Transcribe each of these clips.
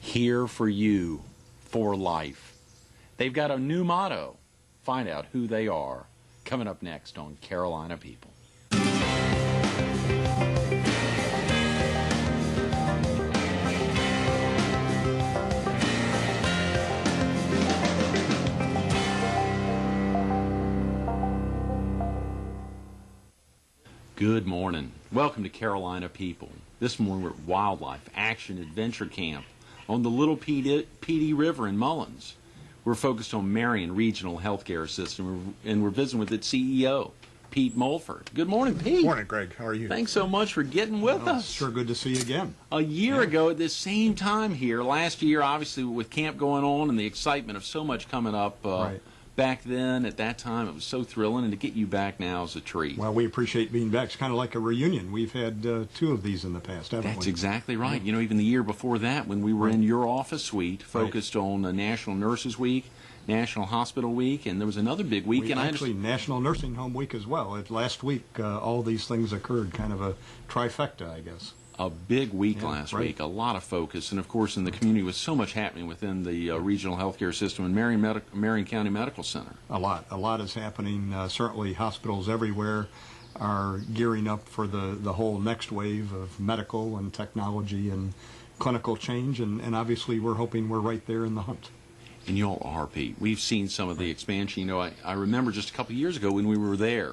Here for you for life. They've got a new motto. Find out who they are. Coming up next on Carolina People. Good morning. Welcome to Carolina People. This morning we're at Wildlife Action Adventure Camp on the Little PD River in Mullins. We're focused on Marion Regional Healthcare System, and we're visiting with its CEO, Pete Mulford. Good morning, Pete. Good morning, Greg. How are you? Thanks so much for getting with us. Sure good to see you again. A year ago at this same time here, last year, obviously, with camp going on and the excitement of so much coming up, Right. Back then, at that time, it was so thrilling, and to get you back now is a treat. Well, we appreciate being back. It's kind of like a reunion. We've had two of these in the past, haven't we? That's exactly right. You know, even the year before that, when we were in your office suite, focused on National Nurses Week, National Hospital Week, and there was another big week. Actually, National Nursing Home Week as well. Last week, all these things occurred, kind of a trifecta, I guess. A big week last week, a lot of focus, and of course in the community with so much happening within the regional healthcare system and Marion County Medical Center. A lot is happening. Certainly hospitals everywhere are gearing up for the whole next wave of medical and technology and clinical change, and obviously we're hoping we're right there in the hunt. And you all are, Pete. We've seen some of the expansion. You know, I remember just a couple of years ago when we were there,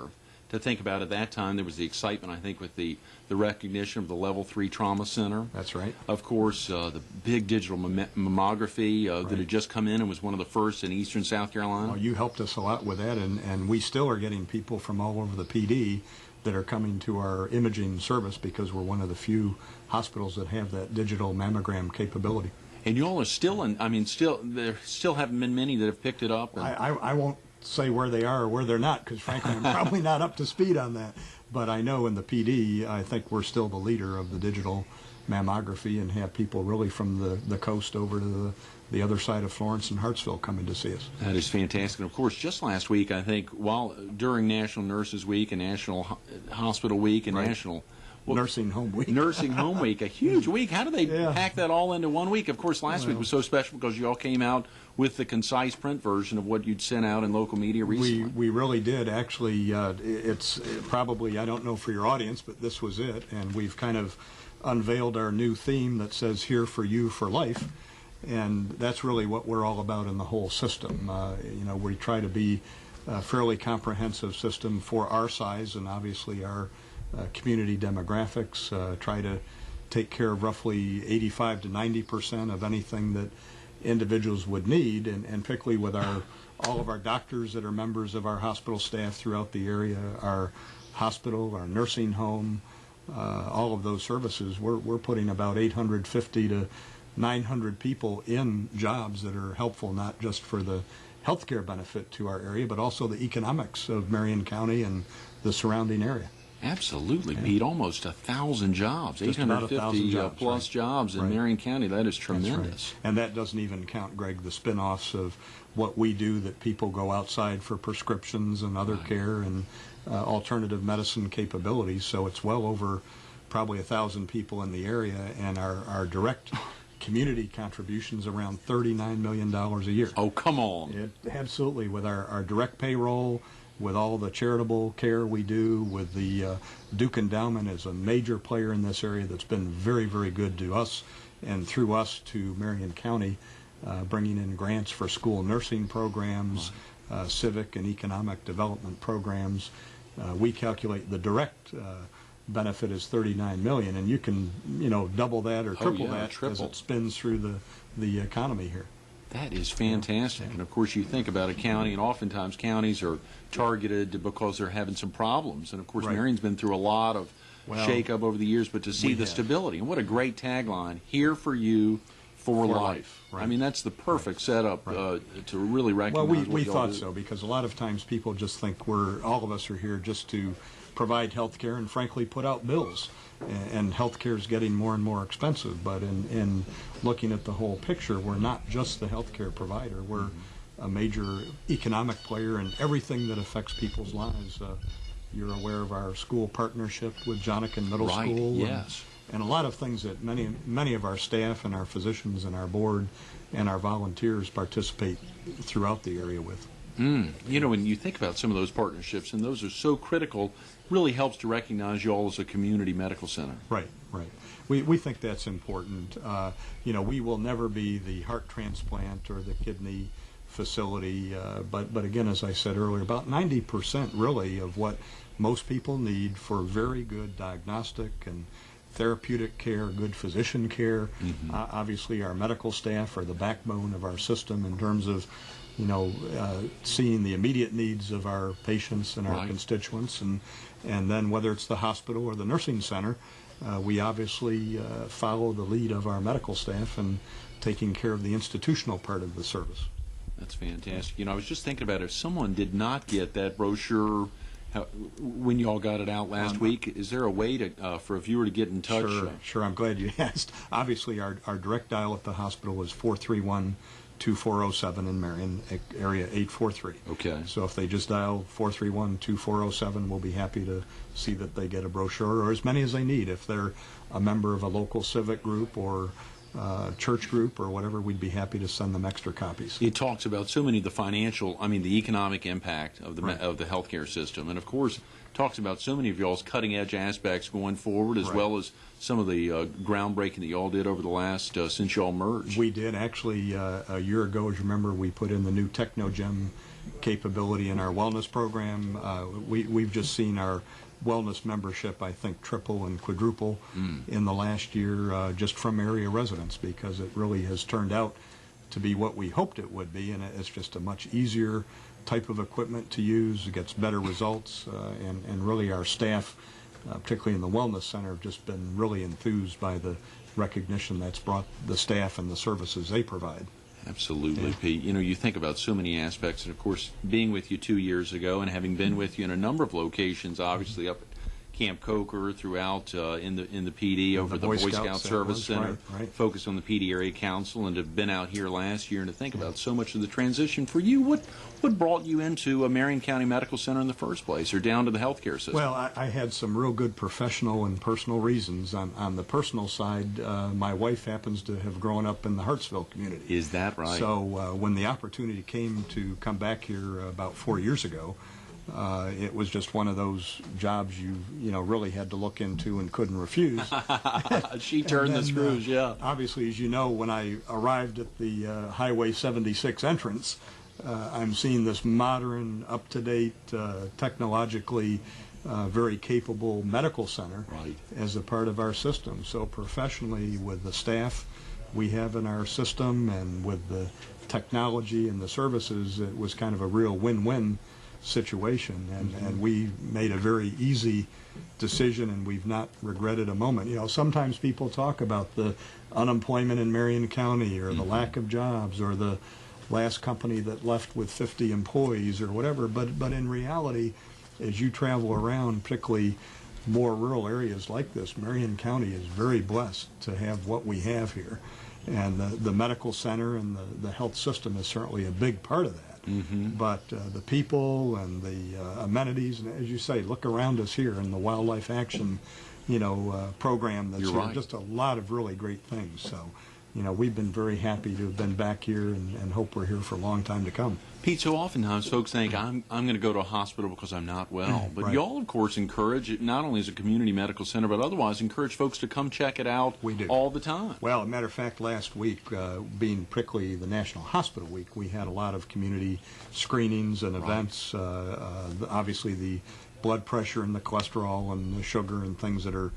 to think about at that time, there was the excitement, I think, with the recognition of the Level 3 Trauma Center. That's right. Of course, the big digital mammography that had just come in and was one of the first in eastern South Carolina. Well, you helped us a lot with that, and we still are getting people from all over the PD that are coming to our imaging service because we're one of the few hospitals that have that digital mammogram capability. And you all are still, there still haven't been many that have picked it up. I won't say where they are or where they're not, because frankly I'm probably not up to speed on that. But I know in the PD, I think we're still the leader of the digital mammography and have people really from the coast over to the other side of Florence and Hartsville coming to see us. That is fantastic. And of course, just last week, I think, during National Nurses Week and National Hospital Week and National Nursing Home Week. Nursing Home Week, a huge week. How do they pack that all into one week? Of course, last week was so special because you all came out with the concise print version of what you'd sent out in local media recently. We really did. Actually, it's probably, I don't know for your audience, but this was it. And we've kind of unveiled our new theme that says, Here for You for Life. And that's really what we're all about in the whole system. You know, we try to be a fairly comprehensive system for our size and obviously our community demographics, try to take care of roughly 85 to 90% of anything that individuals would need, and particularly with all of our doctors that are members of our hospital staff throughout the area, our hospital, our nursing home, all of those services, we're putting about 850 to 900 people in jobs that are helpful not just for the healthcare benefit to our area, but also the economics of Marion County and the surrounding area. Absolutely, Pete. Almost 1,000 jobs, 850 plus jobs in Marion County. That is tremendous. Right. And that doesn't even count, Greg, the spin-offs of what we do, that people go outside for prescriptions and other care and alternative medicine capabilities. So it's well over probably 1,000 people in the area, and our direct community contributions around $39 million a year. Oh, come on. Absolutely, with our direct payroll, with all the charitable care we do, with the Duke Endowment as a major player in this area that's been very, very good to us and through us to Marion County, bringing in grants for school nursing programs, civic and economic development programs. We calculate the direct benefit is $39 million, and you can, double that or triple that as it spins through the economy here. That is fantastic. And of course, you think about a county, and oftentimes counties are targeted because they're having some problems. And of course, Marion's been through a lot of shake-up over the years, but to see the stability, and what a great tagline, Here for You for Life. Right. I mean, that's the perfect setup to really recognize Well, what we y'all thought do. so, because a lot of times people just think all of us are here just to provide health care and frankly put out bills. And health care is getting more and more expensive, but in looking at the whole picture, we're not just the health care provider. We're a major economic player in everything that affects people's lives. You're aware of our school partnership with Jonakin Middle School. Yes. and a lot of things that many of our staff and our physicians and our board and our volunteers participate throughout the area with. You know, when you think about some of those partnerships, and those are so critical, really helps to recognize you all as a community medical center. Right, right. We think that's important. You know, we will never be the heart transplant or the kidney facility, but again, as I said earlier, about 90% really of what most people need for very good diagnostic and therapeutic care, good physician care. Obviously, our medical staff are the backbone of our system in terms of, you know, seeing the immediate needs of our patients and our constituents, and then whether it's the hospital or the nursing center, we obviously follow the lead of our medical staff in taking care of the institutional part of the service. That's fantastic. You know, I was just thinking about if someone did not get that brochure when you all got it out last week, is there a way to for a viewer to get in touch? Sure. I'm glad you asked. Obviously, our direct dial at the hospital is 431-2407 in Marion, area 843. Okay. So if they just dial 431-2407, we'll be happy to see that they get a brochure, or as many as they need. If they're a member of a local civic group or church group or whatever, we'd be happy to send them extra copies. It talks about so many of the financial, I mean, the economic impact of the of the healthcare system, and of course, talks about so many of y'all's cutting-edge aspects going forward, as well as some of the groundbreaking that y'all did over the last since y'all merged. We did actually a year ago. As you remember, we put in the new TechnoGem capability in our wellness program. We've just seen our wellness membership, I think, triple and quadruple in the last year, just from area residents, because it really has turned out to be what we hoped it would be, and it's just a much easier type of equipment to use. It gets better results, and really our staff, particularly in the wellness center, have just been really enthused by the recognition that's brought the staff and the services they provide. Absolutely, Pete. You know, you think about so many aspects, and of course, being with you 2 years ago and having been with you in a number of locations, obviously up at Camp Coker, throughout in the PD, over the Boy Scout Service Center, focused on the PD Area Council, and to have been out here last year and to think about so much of the transition for you. What brought you into a Marion County Medical Center in the first place, or down to the healthcare system? Well, I had some real good professional and personal reasons. On the personal side, my wife happens to have grown up in the Hartsville community. Is that right? So when the opportunity came to come back here about 4 years ago, it was just one of those jobs you really had to look into and couldn't refuse. She turned the screws, Obviously, as you know, when I arrived at the Highway 76 entrance, I'm seeing this modern, up-to-date, technologically very capable medical center as a part of our system. So professionally, with the staff we have in our system and with the technology and the services, it was kind of a real win-win situation, and we made a very easy decision, and we've not regretted a moment. You know, sometimes people talk about the unemployment in Marion County, or the lack of jobs, or the last company that left with 50 employees or whatever, but in reality, as you travel around, particularly more rural areas like this, Marion County is very blessed to have what we have here, and the medical center and the health system is certainly a big part of that. But the people and the amenities, and as you say, look around us here in the Wildlife Action, program that's here. Just a lot of really great things. So, we've been very happy to have been back here, and hope we're here for a long time to come. Pete, so oftentimes folks think, I'm going to go to a hospital because I'm not well. But y'all, of course, encourage it, not only as a community medical center, but otherwise encourage folks to come check it out all the time. Well, as a matter of fact, last week, being particularly the National Hospital Week, we had a lot of community screenings and events. Obviously, the blood pressure and the cholesterol and the sugar and things that are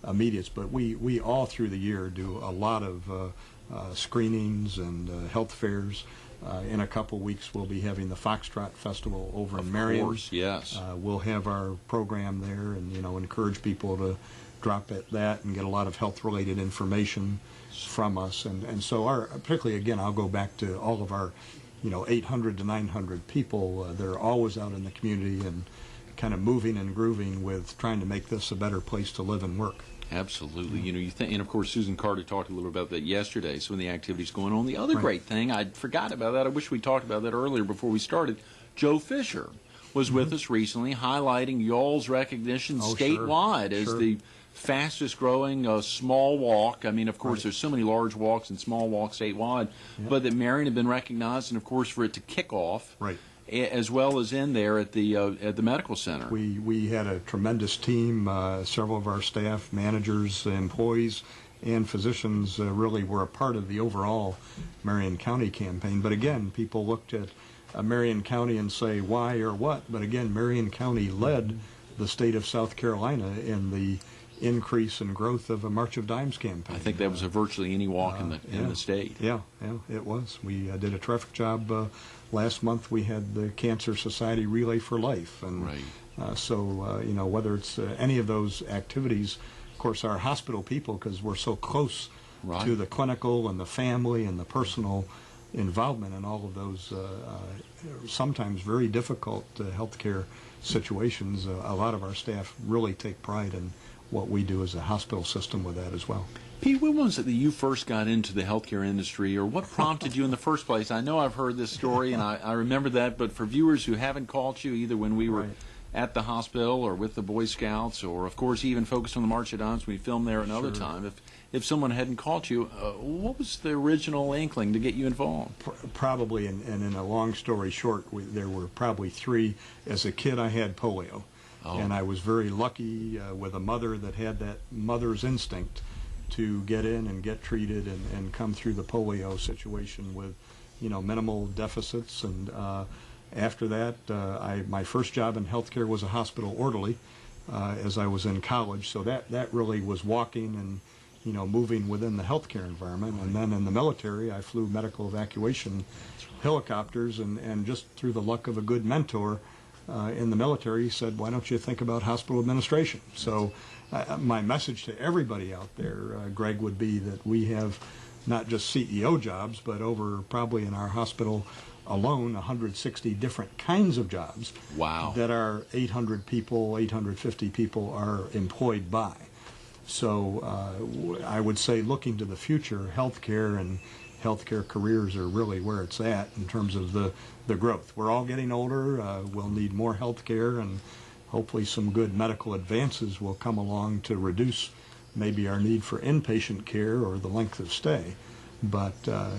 immediate. But we all through the year do a lot of screenings and health fairs. In a couple weeks, we'll be having the Foxtrot Festival over in Marion. Of course, yes. We'll have our program there, and encourage people to drop at that and get a lot of health-related information from us. And so, particularly again, I'll go back to all of our, 800 to 900 people. They're always out in the community and kind of moving and grooving with trying to make this a better place to live and work. Absolutely. You think, and of course, Susan Carter talked a little about that yesterday, some of the activities going on. The other great thing, I forgot about that, I wish we talked about that earlier before we started, Joe Fisher was with us recently, highlighting y'all's recognition statewide as the fastest growing small walk. I mean, of course, there's so many large walks and small walks statewide, but that Marion had been recognized, and of course, for it to kick off, as well as in there at the medical center. We had a tremendous team. Several of our staff, managers, employees, and physicians really were a part of the overall Marion County campaign. But again, people looked at Marion County and say why or what. But again, Marion County led the state of South Carolina in the increase and growth of a March of Dimes campaign. I think that was a virtually any walk in the state. Yeah, it was. We did a terrific job. Last month we had the Cancer Society Relay for Life, and so you know, whether it's any of those activities, of course, our hospital people, because we're so close to the clinical and the family and the personal involvement in all of those sometimes very difficult healthcare situations, a lot of our staff really take pride in what we do as a hospital system with that as well. Pete, when was it that you first got into the healthcare industry, or what prompted you in the first place? I know I've heard this story, and I remember that, but for viewers who haven't caught you, either when we were at the hospital or with the Boy Scouts, or, of course, even focused on the March of Dimes, we filmed there another time, if someone hadn't caught you, what was the original inkling to get you involved? Probably, and in a long story short, there were probably three. As a kid, I had polio. And I was very lucky with a mother that had that mother's instinct to get in and get treated and come through the polio situation with, you know, minimal deficits. And after that, my first job in healthcare was a hospital orderly as I was in college. So that really was walking and, you know, moving within the healthcare environment. And then in the military, I flew medical evacuation helicopters, and just through the luck of a good mentor in the military, he said, why don't you think about hospital administration? So my message to everybody out there, Greg, would be that we have not just CEO jobs, but over probably in our hospital alone 160 different kinds of jobs that our 800 people, 850 people are employed by. So I would say, looking to the future, healthcare and healthcare careers are really where it's at in terms of the growth. We're all getting older. We'll need more healthcare, and hopefully some good medical advances will come along to reduce maybe our need for inpatient care or the length of stay. But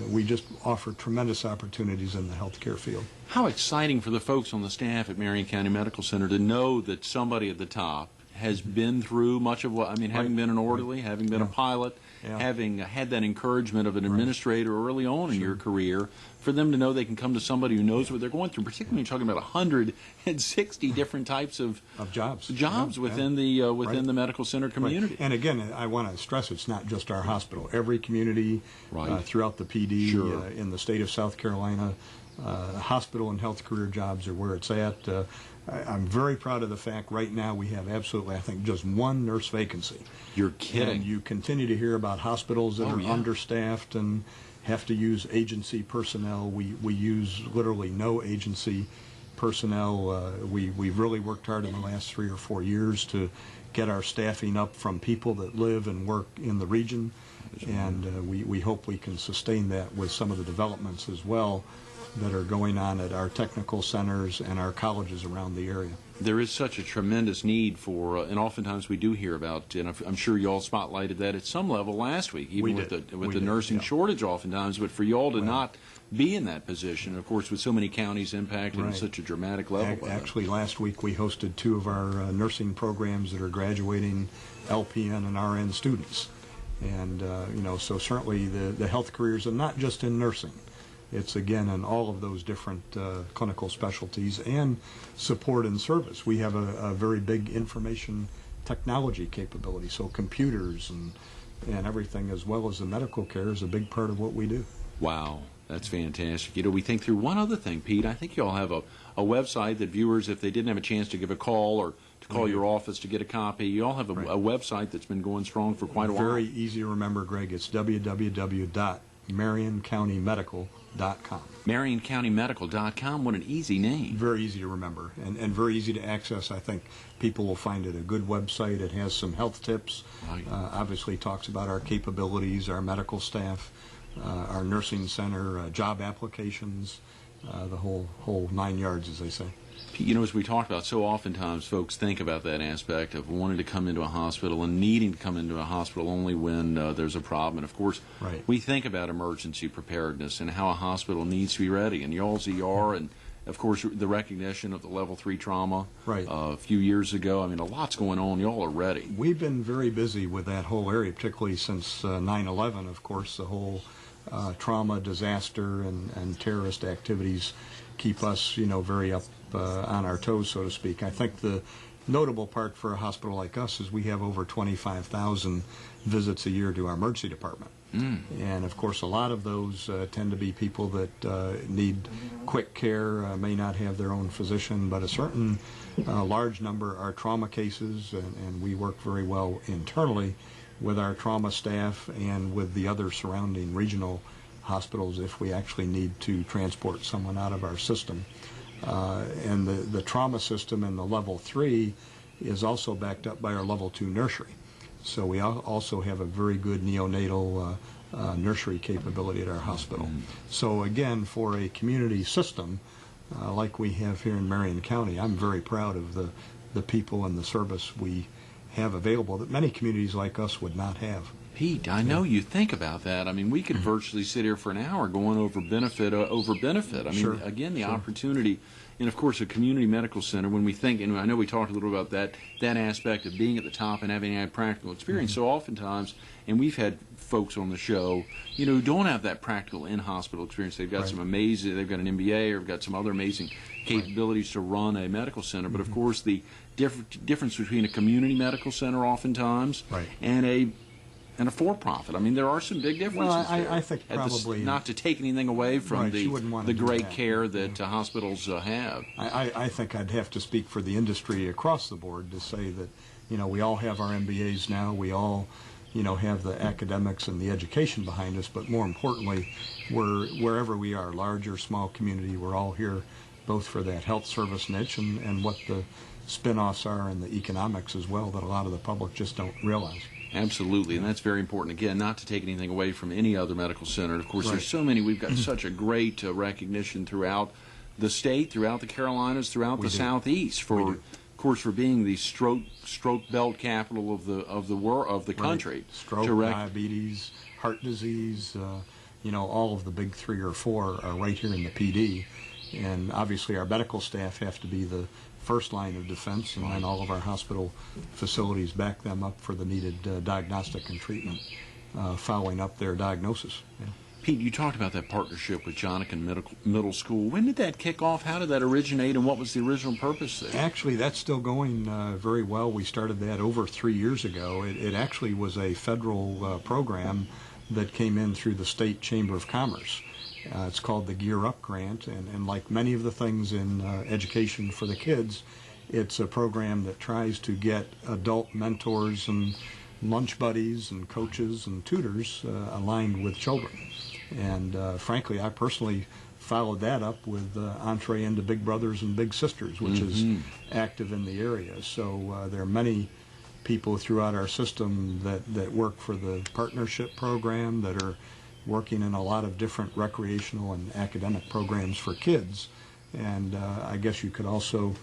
we just offer tremendous opportunities in the healthcare field. How exciting for the folks on the staff at Marion County Medical Center to know that somebody at the top has been through much of what, I mean, having been an orderly, having been a pilot, having had that encouragement of an administrator early on in your career, for them to know they can come to somebody who knows what they're going through, particularly when you're talking about 160 different types of jobs within the medical center community. And again, I want to stress, it's not just our hospital. Every community throughout the PD in the state of South Carolina, hospital and health career jobs are where it's at. I'm very proud of the fact right now we have absolutely, I think, just one nurse vacancy. You're kidding. And you continue to hear about hospitals that are understaffed and have to use agency personnel. We use literally no agency personnel. We've really worked hard in the last 3 or 4 years to get our staffing up from people that live and work in the region. And we hope we can sustain that with some of the developments as well that are going on at our technical centers and our colleges around the area. There is such a tremendous need for, and oftentimes we do hear about, and I'm sure you all spotlighted that at some level last week, even with the nursing shortage oftentimes, but for you all to not be in that position, of course, with so many counties impacted at such a dramatic level. Actually, last week we hosted 2 of our nursing programs that are graduating LPN and RN students. And, you know, so certainly the health careers are not just in nursing. It's, again, in all of those different clinical specialties and support and service. We have a very big information technology capability, so computers and everything, as well as the medical care, is a big part of what we do. Wow, that's fantastic. You know, we think through one other thing, Pete. I think you all have a website that viewers, if they didn't have a chance to give a call or to call your office to get a copy, you all have a website that's been going strong for quite a while. Very easy to remember, Greg. It's www.marioncountymedical.com. MarionCountyMedical.com. What an easy name. Very easy to remember and very easy to access. I think people will find it a good website. It has some health tips. Obviously talks about our capabilities, our medical staff, our nursing center, job applications, the whole 9 yards, as they say. You know, as we talked about, so oftentimes folks think about that aspect of wanting to come into a hospital and needing to come into a hospital only when there's a problem. And, of course, Right. we think about emergency preparedness and how a hospital needs to be ready. And y'all's ER and, of course, the recognition of the level 3 trauma Right. a few years ago. I mean, a lot's going on. Y'all are ready. We've been very busy with that whole area, particularly since 9/11, of course. The whole trauma, disaster, and terrorist activities keep us, very up on our toes, so to speak. I think the notable part for a hospital like us is we have over 25,000 visits a year to our emergency department. And, of course, a lot of those tend to be people that need quick care, may not have their own physician, but a certain large number are trauma cases, and we work very well internally with our trauma staff and with the other surrounding regional hospitals if we actually need to transport someone out of our system. And the trauma system in the level 3 is also backed up by our level 2 nursery. So we also have a very good neonatal nursery capability at our hospital. So again, for a community system like we have here in Marion County, I'm very proud of the people and the service we have available that many communities like us would not have. Pete, I know you think about that. I mean, we could virtually sit here for an hour going over benefit over benefit. I mean, Sure. again, the opportunity, and of course, a community medical center. When we think, and I know we talked a little about that aspect of being at the top and having a practical experience. So oftentimes, and we've had folks on the show, who don't have that practical in-hospital experience. They've got Right. some amazing, they've got an MBA or have got some other amazing capabilities to run a medical center. But of course, the difference between a community medical center oftentimes Right. and a for-profit. I mean, there are some big differences. Well, there. I think probably not to take anything away from Right, you wouldn't wanna the do great that. care that hospitals have. I think I'd have to speak for the industry across the board to say that, we all have our MBAs now. We all, have the academics and the education behind us. But more importantly, wherever we are, large or small community, we're all here both for that health service niche and what the spin-offs are and the economics as well that a lot of the public just don't realize. Absolutely, and that's very important. Again, not to take anything away from any other medical center. Of course, Right. there's so many. We've got such a great recognition throughout the state, throughout the Carolinas, throughout We the do. We Southeast for, do. of course, for being the stroke belt capital of the world, of the country. Right. Stroke, diabetes, heart disease, all of the big 3 or 4 are right here in the PD. And obviously our medical staff have to be the first line of defense, and then all of our hospital facilities back them up for the needed diagnostic and treatment following up their diagnosis. Yeah. Pete, you talked about that partnership with Jonakin Middle School. When did that kick off? How did that originate, and what was the original purpose there? Actually, that's still going very well. We started that over 3 years ago. It actually was a federal program that came in through the State Chamber of Commerce. It's called the Gear Up Grant, and like many of the things in education for the kids, it's a program that tries to get adult mentors and lunch buddies and coaches and tutors aligned with children. And frankly, I personally followed that up with entree into Big Brothers and Big Sisters, which is active in the area. So there are many people throughout our system that work for the partnership program, that are working in a lot of different recreational and academic programs for kids. And I guess you could also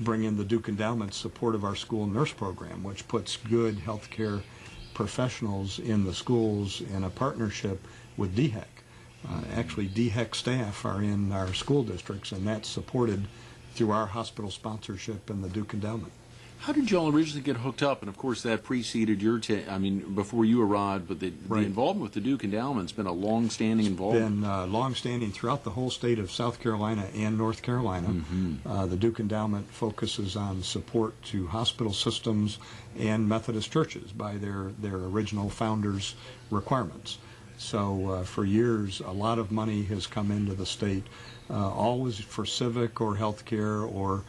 bring in the Duke Endowment's support of our school nurse program, which puts good healthcare professionals in the schools in a partnership with DHEC. Actually, DHEC staff are in our school districts, and that's supported through our hospital sponsorship and the Duke Endowment. How did y'all originally get hooked up? And of course, that preceded your before you arrived, but the Right. involvement with the Duke Endowment's been a long-standing involvement. Been long-standing throughout the whole state of South Carolina and North Carolina. The Duke Endowment focuses on support to hospital systems and Methodist churches by their original founders' requirements. So for years, a lot of money has come into the state, always for civic or healthcare or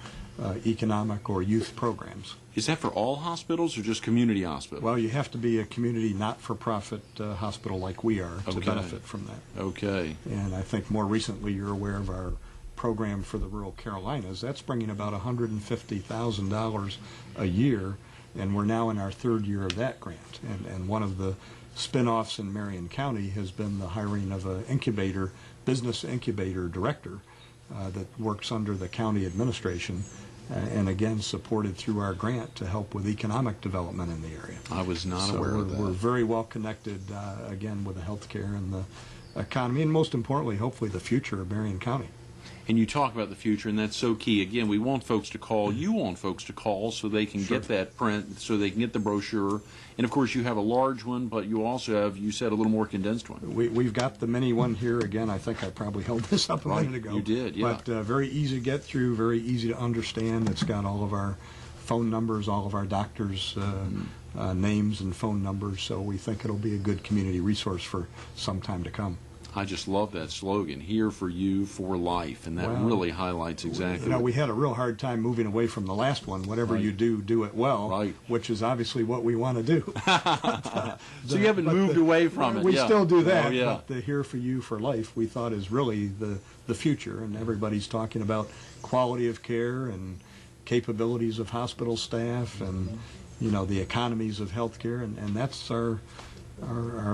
economic or youth programs. Is that for all hospitals or just community hospitals? Well, you have to be a community not-for-profit hospital like we are to Okay. benefit from that. Okay. And I think more recently you're aware of our program for the rural Carolinas. That's bringing about $150,000 a year, and we're now in our 3rd year of that grant. And one of the spin-offs in Marion County has been the hiring of a business incubator director that works under the county administration, and again supported through our grant to help with economic development in the area. I was not So aware of that. we're very well connected, again, with the healthcare and the economy, and most importantly, hopefully, the future of Marion County. And you talk about the future, and that's so key. Again, we want folks to call. You want folks to call so they can Sure. get that print, so they can get the brochure. And, of course, you have a large one, but you also have, you said, a little more condensed one. We've got the mini one here. Again, I think I probably held this up a Right. minute ago. You did, yeah. But very easy to get through, very easy to understand. It's got all of our phone numbers, all of our doctors' names and phone numbers, so we think it'll be a good community resource for some time to come. I just love that slogan, here for you for life, and that Well, really highlights exactly You know, what- we had a real hard time moving away from the last one. Whatever Right. you do, do it well, Right. which is obviously what we want to do. So you haven't moved away from it. We yeah. still do that, Oh, yeah. but the Here for You for Life we thought is really the future, and everybody's talking about quality of care and capabilities of hospital staff and, you know, the economies of healthcare, and that's our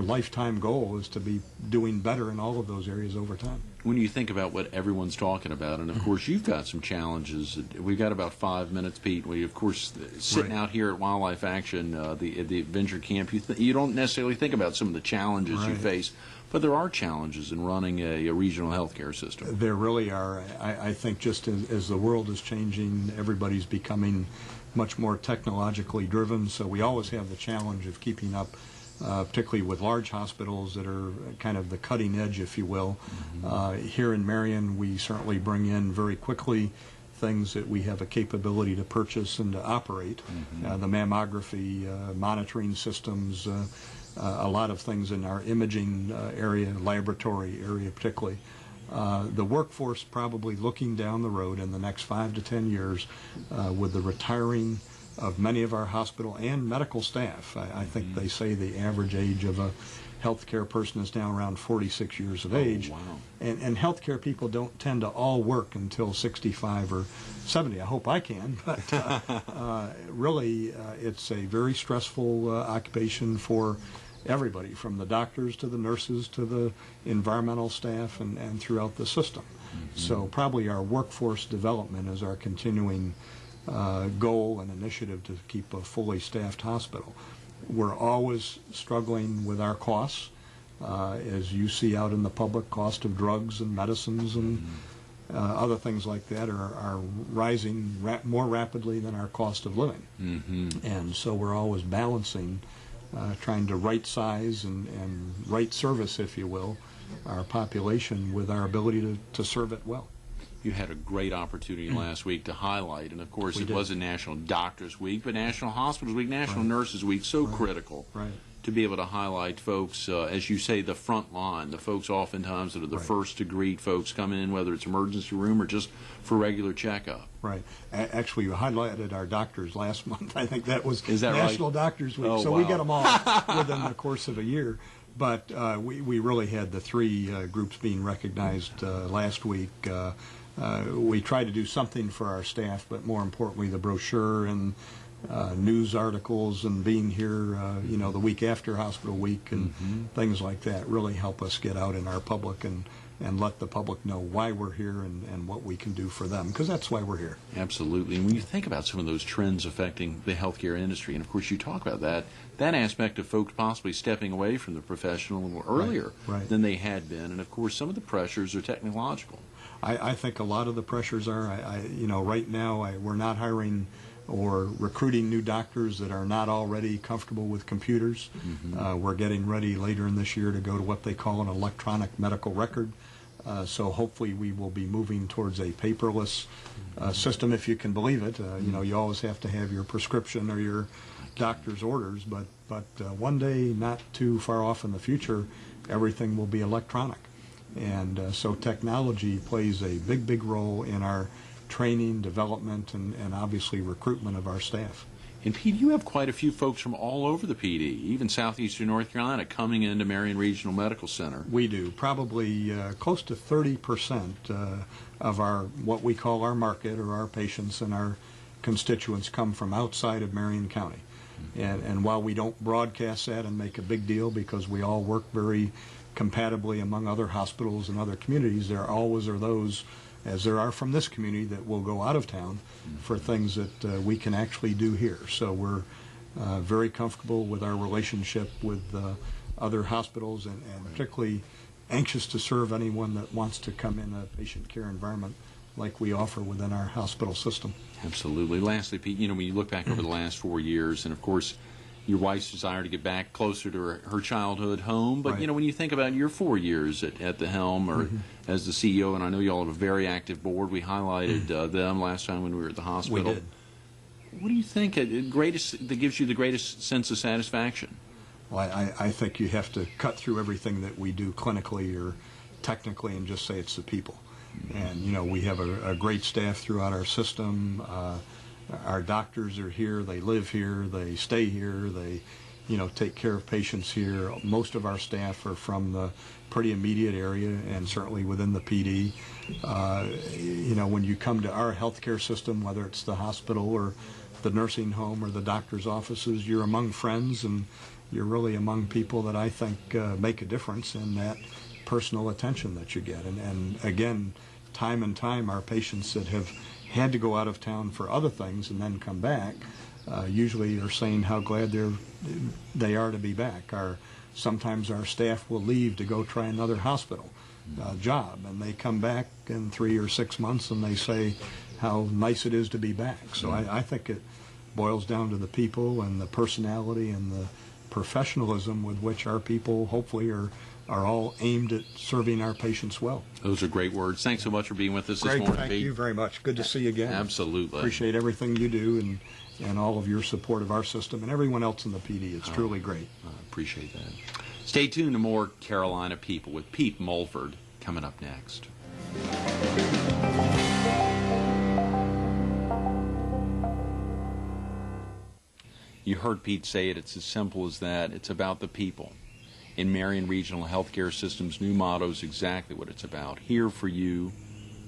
lifetime goal, is to be doing better in all of those areas over time. When you think about what everyone's talking about, and of course you've got some challenges. We've got about 5 minutes, Pete. We, of course, sitting Right. out here at Wildlife Action, the adventure camp, you don't necessarily think about some of the challenges you Right. face, but there are challenges in running a regional healthcare system. There really are. I think just as the world is changing, everybody's becoming much more technologically driven, so we always have the challenge of keeping up, particularly with large hospitals that are kind of the cutting edge, if you will. Here in Marion, we certainly bring in very quickly things that we have a capability to purchase and to operate. The mammography, monitoring systems, a lot of things in our imaging area, laboratory area particularly. The workforce probably looking down the road in the next 5 to 10 years with the retiring of many of our hospital and medical staff. I think they say the average age of a healthcare person is now around 46 years of age. Wow. And healthcare people don't tend to all work until 65 or 70. I hope I can, but really it's a very stressful occupation for everybody, from the doctors to the nurses to the environmental staff and throughout the system. So probably our workforce development is our continuing goal and initiative to keep a fully staffed hospital. We're always struggling with our costs, as you see out in the public. Cost of drugs and medicines and other things like that are rising more rapidly than our cost of living. And so we're always balancing, trying to right size and right service, if you will, our population with our ability to serve it well. You had a great opportunity last week to highlight, and of course We it did. wasn't National Doctors Week, but National Hospitals Week, National Nurses Week, so critical Right. to be able to highlight folks, as you say, the front line, the folks oftentimes that are the Right. first to greet folks coming in, whether it's emergency room or just for regular checkup. Right. Actually, you highlighted our doctors last month. I think that was Is that right? National Doctors Week. Oh, so we wow. got them all within the course of a year. But we really had the three groups being recognized last week. We tried to do something for our staff, but more importantly, the brochure and news articles and being here, the week after Hospital Week and things like that really help us get out in our public and let the public know why we're here and what we can do for them, because that's why we're here. Absolutely. And when you think about some of those trends affecting the healthcare industry, and of course you talk about that aspect of folks possibly stepping away from the professional earlier right. than they had been, and of course some of the pressures are technological. I think a lot of the pressures are, right now we're not hiring or recruiting new doctors that are not already comfortable with computers. We're getting ready later in this year to go to what they call an electronic medical record. So hopefully we will be moving towards a paperless system, if you can believe it. You always have to have your prescription or your doctor's orders, but one day, not too far off in the future, everything will be electronic. And so technology plays a big role in our training, development, and obviously recruitment of our staff. And Pete, you have quite a few folks from all over the PD, even southeastern North Carolina, coming into Marion Regional Medical Center. We do. Probably close to 30% of our, what we call our market, or our patients and our constituents, come from outside of Marion County. And while we don't broadcast that and make a big deal, because we all work very compatibly among other hospitals and other communities, there always are those, 30% that as there are from this community that will go out of town for things that we can actually do here. So we're very comfortable with our relationship with other hospitals, and particularly anxious to serve anyone that wants to come in a patient care environment like we offer within our hospital system. Absolutely. Lastly, Pete, when you look back over the last 4 years, and of course your wife's desire to get back closer to her childhood home, but Right. When you think about your 4 years at the helm or as the CEO, and I know you all have a very active board. We highlighted them last time when we were at the hospital. We did. What do you think that gives you the greatest sense of satisfaction? Well, I think you have to cut through everything that we do clinically or technically and just say it's the people. And, we have a great staff throughout our system. Our doctors are here, they live here, they stay here, they, take care of patients here. Most of our staff are from the pretty immediate area and certainly within the PD. When you come to our healthcare system, whether it's the hospital or the nursing home or the doctor's offices, you're among friends, and you're really among people that I think make a difference in that personal attention that you get. And again, time and time, our patients that have had to go out of town for other things and then come back usually are saying how glad they are to be back. Sometimes our staff will leave to go try another hospital job, and they come back in 3 or 6 months and they say how nice it is to be back. So I think it boils down to the people and the personality and the professionalism with which our people hopefully are all aimed at serving our patients well. Those are great words. Thanks so much for being with us this Greg, morning, thank Pete. you very much. Good to see you again. Absolutely. Appreciate everything you do and all of your support of our system and everyone else in the PD. It's truly great. I appreciate that. Stay tuned to more Carolina People with Pete Mulford coming up next. You heard Pete say it. It's as simple as that. It's about the people. In Marion Regional Healthcare System's new motto is exactly what it's about. Here for you,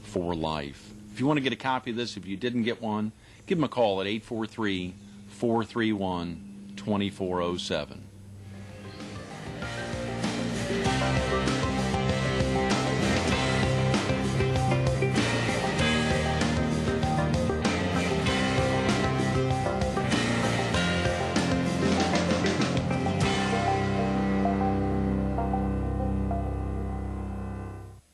for life. If you want to get a copy of this, if you didn't get one, give them a call at 843-431-2407.